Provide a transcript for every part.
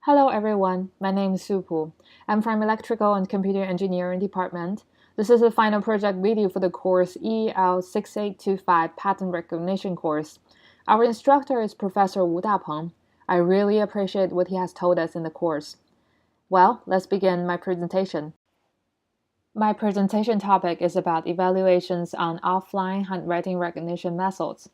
Hello everyone, my name is Supu. I'm from Electrical and Computer Engineering Department. This is the final project video for the course EEL 6825 Pattern Recognition course. Our instructor is Professor Wu Dapeng. I really appreciate what he has told us in the course. Well, let's begin my presentation. My presentation topic is about evaluations on offline handwriting recognition methods.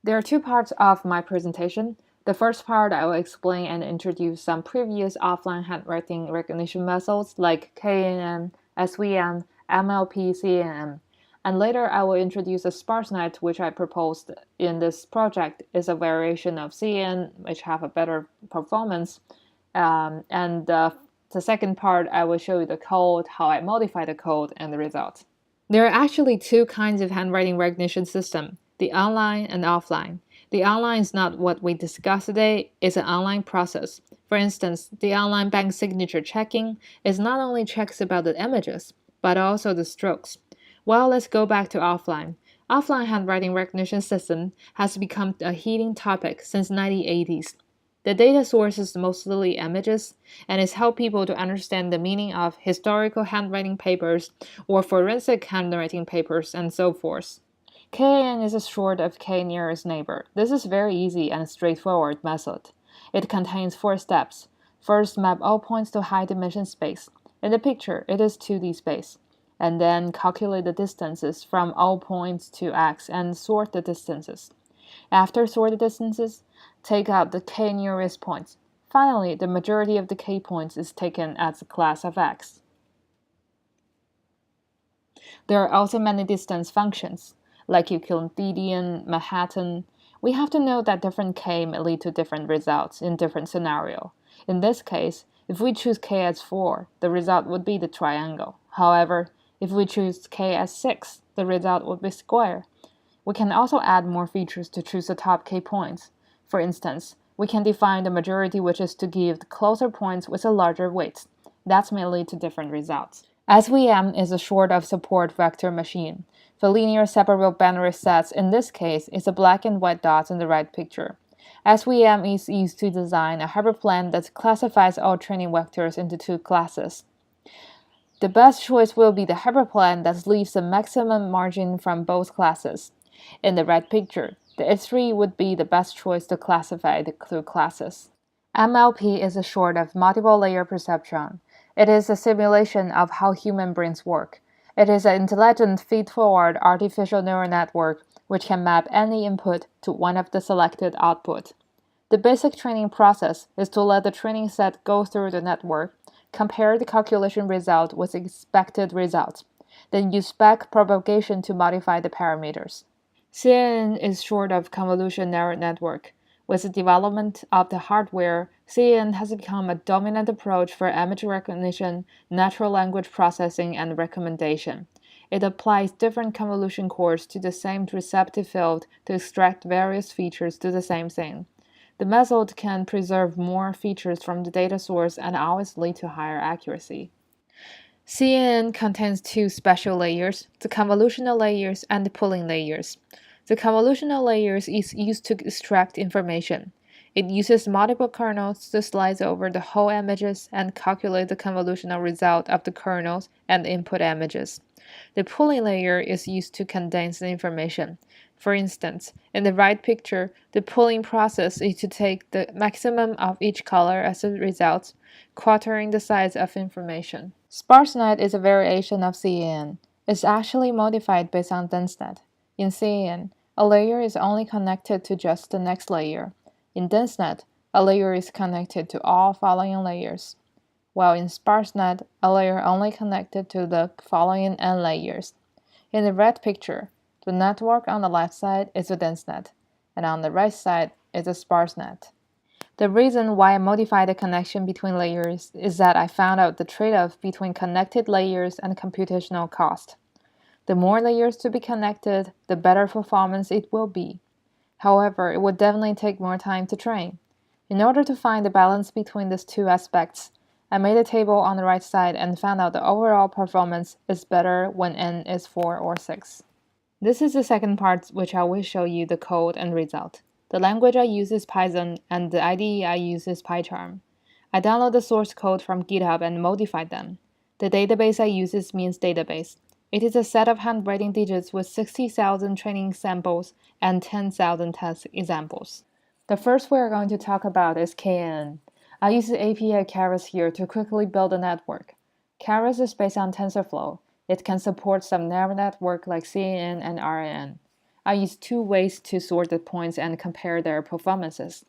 There are two parts of my presentation. The first part, I will explain and introduce some previous offline handwriting recognition methods like KNN, SVM, MLP, CNN. And later, I will introduce a SparseNet, which I proposed in this project is a variation of CNN, which have a better performance. The second part, I will show you the code, how I modify the code, and the result. There are actually two kinds of handwriting recognition system, the online and offline. The online is not what we discussed today, it's an online process. For instance, the online bank signature checking is not only checks about the images, but also the strokes. Well, let's go back to offline. Offline handwriting recognition system has become a heating topic since 1980s. The data source is mostly images, and it's helped people to understand the meaning of historical handwriting papers or forensic handwriting papers and so forth. KN is a short of K nearest neighbor. This is very easy and straightforward method. It contains 4 steps. First, map all points to high dimension space. In the picture, it is 2D space. And then calculate the distances from all points to X and sort the distances. After sort the distances, take out the K nearest points. Finally, the majority of the K points is taken as a class of X. There are also many distance functions, like Euclidean, Manhattan. We have to know that different K may lead to different results in different scenarios. In this case, if we choose K as 4, the result would be the triangle. However, if we choose K as 6, the result would be square. We can also add more features to choose the top K points. For instance, we can define the majority, which is to give the closer points with a larger weight. That may lead to different results. SVM is a short of support vector machine. The linear separable binary sets in this case is a black and white dots in the right picture. SVM is used to design a hyperplane that classifies all training vectors into 2 classes. The best choice will be the hyperplane that leaves the maximum margin from both classes. In the right picture, the S3 would be the best choice to classify the 2 classes. MLP is a short of multiple layer perceptron. It is a simulation of how human brains work. It is an intelligent feed-forward artificial neural network which can map any input to one of the selected output. The basic training process is to let the training set go through the network, compare the calculation result with expected results, then use back propagation to modify the parameters. CNN is short of convolution neural network. With the development of the hardware, CNN has become a dominant approach for image recognition, natural language processing, and recommendation. It applies different convolution cores to the same receptive field to extract various features to the same thing. The method can preserve more features from the data source and always lead to higher accuracy. CNN contains 2 special layers, the convolutional layers and the pooling layers. The convolutional layers is used to extract information. It uses multiple kernels to slice over the whole images and calculate the convolutional result of the kernels and input images. The pooling layer is used to condense the information. For instance, in the right picture, the pooling process is to take the maximum of each color as a result, quartering the size of information. SparseNet is a variation of CNN. It's actually modified based on DenseNet. In CNN, a layer is only connected to just the next layer. In DenseNet, a layer is connected to all following layers, while in SparseNet, a layer only connected to the following n layers. In the red picture, the network on the left side is a DenseNet, and on the right side is a SparseNet. The reason why I modified the connection between layers is that I found out the trade-off between connected layers and computational cost. The more layers to be connected, the better performance it will be. However, it would definitely take more time to train. In order to find the balance between these 2 aspects, I made a table on the right side and found out the overall performance is better when n is 4 or 6. This is the second part, which I will show you the code and result. The language I use is Python, and the IDE I use is PyCharm. I download the source code from GitHub and modify them. The database I use is means database. It is a set of handwriting digits with 60,000 training samples and 10,000 test examples. The first we're going to talk about is KNN. I use the API Keras here to quickly build a network. Keras is based on TensorFlow. It can support some narrow network like CNN and RNN. I use two ways to sort the points and compare their performances.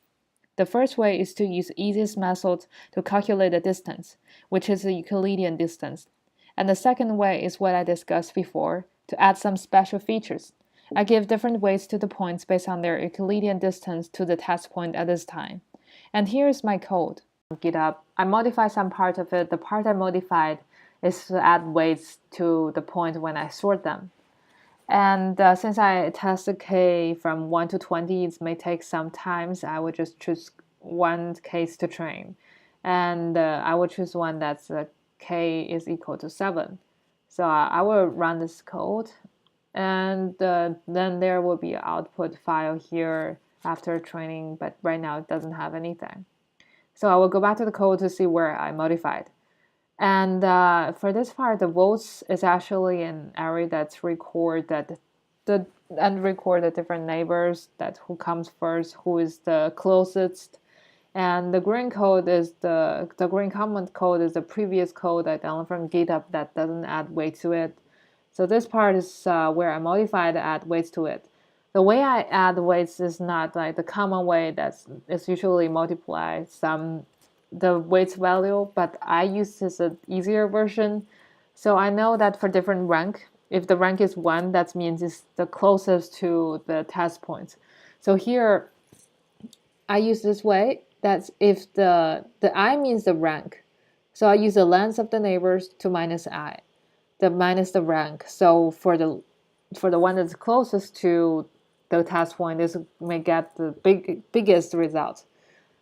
The first way is to use the easiest method to calculate the distance, which is the Euclidean distance. And the second way is what I discussed before, to add some special features. I give different weights to the points based on their Euclidean distance to the test point at this time. And here is my code. GitHub. I modified some part of it. The part I modified is to add weights to the point when I sort them. And since I tested K from 1 to 20, it may take some time. I would just choose one case to train. And I will choose one that's K is equal to 7. So I will run this code. And then there will be an output file here after training. But right now it doesn't have anything. So I will go back to the code to see where I modified. And for this part, the votes is actually an array that's record that record the different neighbors, that who comes first, who is the closest. And the green code is the green comment code is the previous code I downloaded from GitHub that doesn't add weight to it. So this part is where I modified to add weights to it. The way I add weights is not like the common way that's usually multiply the weights value, but I use this easier version. So I know that for different rank, if the rank is 1, that means it's the closest to the test points. So here I use this way. That's if the I means the rank. So I use the length of the neighbors to minus I, minus the rank. So for the one that's closest to the test point, this may get the biggest result.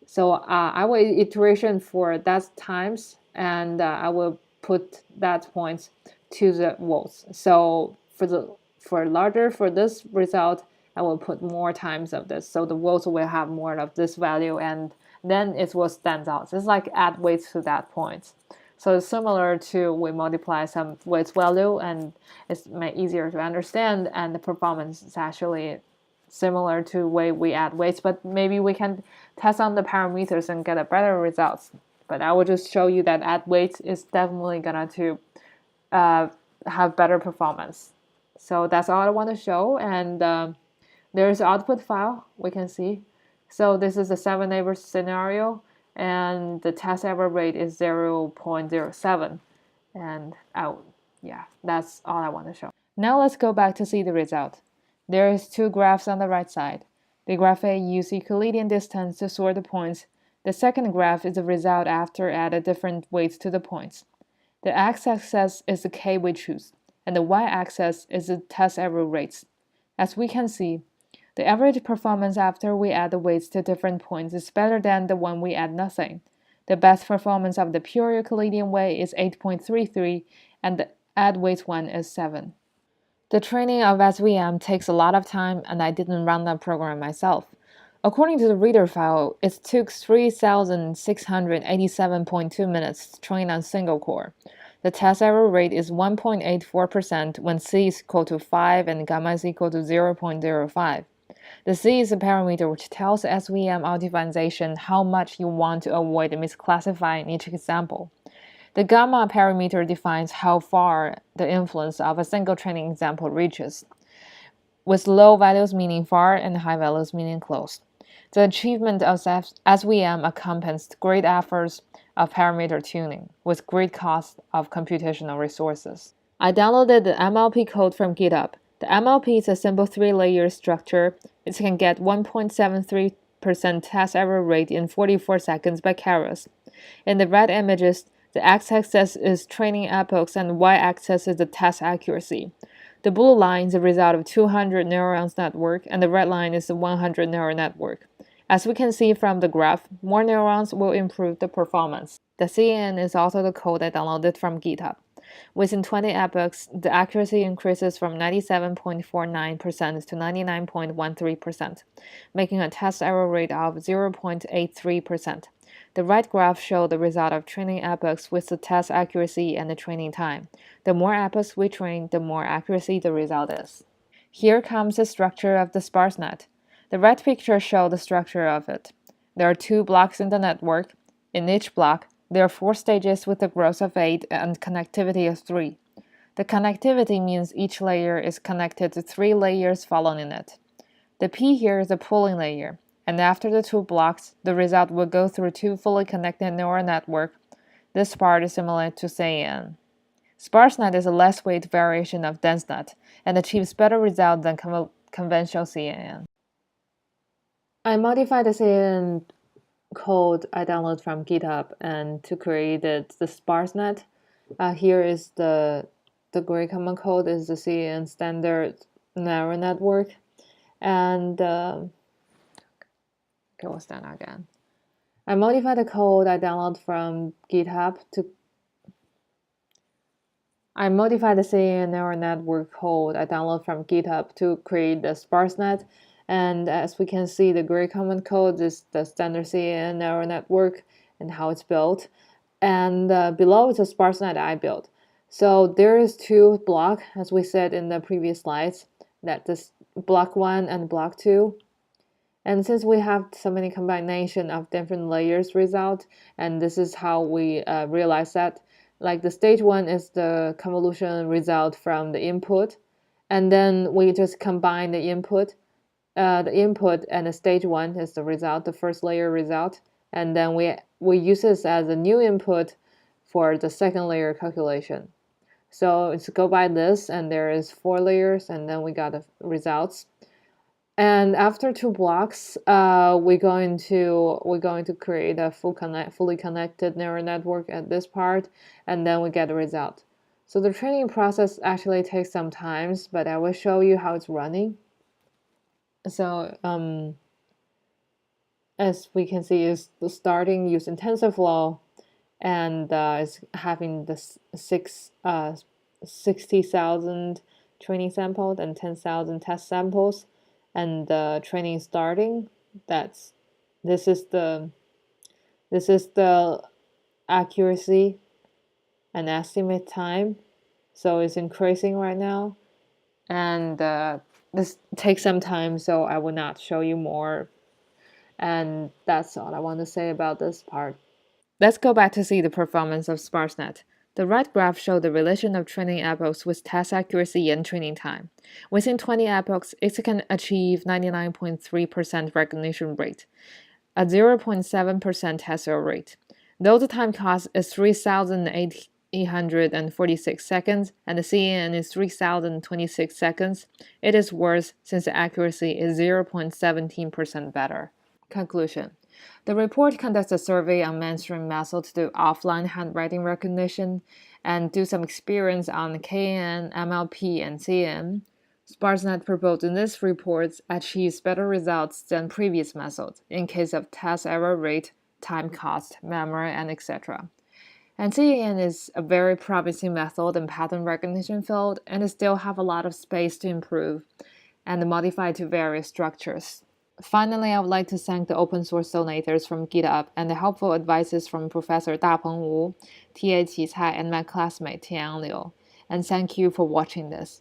So I will iteration for that times, and I will put that point to the votes. So for this result, I will put more times of this. So the votes will have more of this value, and then it will stand out. It's like add weights to that point. So it's similar to we multiply some weights value, and it's easier to understand, and the performance is actually similar to way we add weights, but maybe we can test on the parameters and get a better results. But I will just show you that add weights is definitely gonna to have better performance. So that's all I want to show, and there's an output file we can see. So this is the 7 neighbors scenario, and the test error rate is 0.07, and yeah, that's all I want to show. Now let's go back to see the result. There is 2 graphs on the right side. The graph A uses Euclidean distance to sort the points. The second graph is the result after added different weights to the points. The x-axis is the k we choose, and the y-axis is the test error rates. As we can see, the average performance after we add the weights to different points is better than the one we add nothing. The best performance of the pure Euclidean way is 8.33, and the add weights one is 7. The training of SVM takes a lot of time, and I didn't run that program myself. According to the reader file, it took 3,687.2 minutes to train on single core. The test error rate is 1.84% when C is equal to 5 and gamma is equal to 0.05. The C is a parameter which tells SVM optimization how much you want to avoid misclassifying each example. The gamma parameter defines how far the influence of a single training example reaches, with low values meaning far and high values meaning close. The achievement of SVM accompanies great efforts of parameter tuning, with great cost of computational resources. I downloaded the MLP code from GitHub. The MLP is a simple 3-layer structure. It can get 1.73% test error rate in 44 seconds by Keras. In the red images, the x-axis is training epochs and y-axis is the test accuracy. The blue line is the result of 200 neurons network, and the red line is the 100 neuron network. As we can see from the graph, more neurons will improve the performance. The CNN is also the code I downloaded from GitHub. Within 20 epochs, the accuracy increases from 97.49% to 99.13%, making a test error rate of 0.83%. The right graph shows the result of training epochs with the test accuracy and the training time. The more epochs we train, the more accuracy the result is. Here comes the structure of the sparse net. The right picture shows the structure of it. There are 2 blocks in the network. In each block, there are 4 stages with a growth of 8 and connectivity of 3. The connectivity means each layer is connected to 3 layers following it. The P here is the pooling layer, and after the 2 blocks, the result will go through 2 fully connected neural networks. This part is similar to CAN. SparseNet is a less weight variation of DenseNet and achieves better results than conventional CAN. I modified the CAN code I downloaded from GitHub and to create the SparseNet. Here is the gray common code is the CAN standard neural network, and okay, what's that again? I modified the code I downloaded from GitHub I modified the CAN neural network code I downloaded from GitHub to create the SparseNet. And as we can see, the gray common code is the standard CAN neural network and how it's built. And below is a SparseNet I built. So there is 2 blocks, as we said in the previous slides, that this block 1 and block 2. And since we have so many combination of different layers result, and this is how we realize that, like the stage 1 is the convolution result from the input, and then we just combine the input and the stage 1 is the result, the first layer result, and then we use this as a new input for the second layer calculation. So it's go by this, and there is 4 layers, and then we got the results. And after 2 blocks, we're going to create a fully connected neural network at this part, and then we get the result. So the training process actually takes some time, but I will show you how it's running. So as we can see, is starting using TensorFlow, and it's having the 60,000 training samples and 10,000 test samples. And the training starting. This is the accuracy and estimate time. So it's increasing right now, and this takes some time, so I will not show you more. And that's all I want to say about this part. Let's go back to see the performance of SparseNet. The right graph shows the relation of training epochs with test accuracy and training time. Within 20 epochs, it can achieve 99.3% recognition rate, a 0.7% test error rate. Though the time cost is 3,846 seconds and the CAN is 3,026 seconds, it is worse since the accuracy is 0.17% better. Conclusion. The report conducts a survey on mainstream methods to do offline handwriting recognition and do some experience on KN, MLP, and CN. SparseNet proposed in this report achieves better results than previous methods in case of test error rate, time cost, memory, and etc. And CAN is a very promising method in pattern recognition field, and it still have a lot of space to improve and modify to various structures. Finally, I would like to thank the open source donators from GitHub and the helpful advices from Professor Dapeng Wu, TA Qi Cai, and my classmate Tian Liu. And thank you for watching this.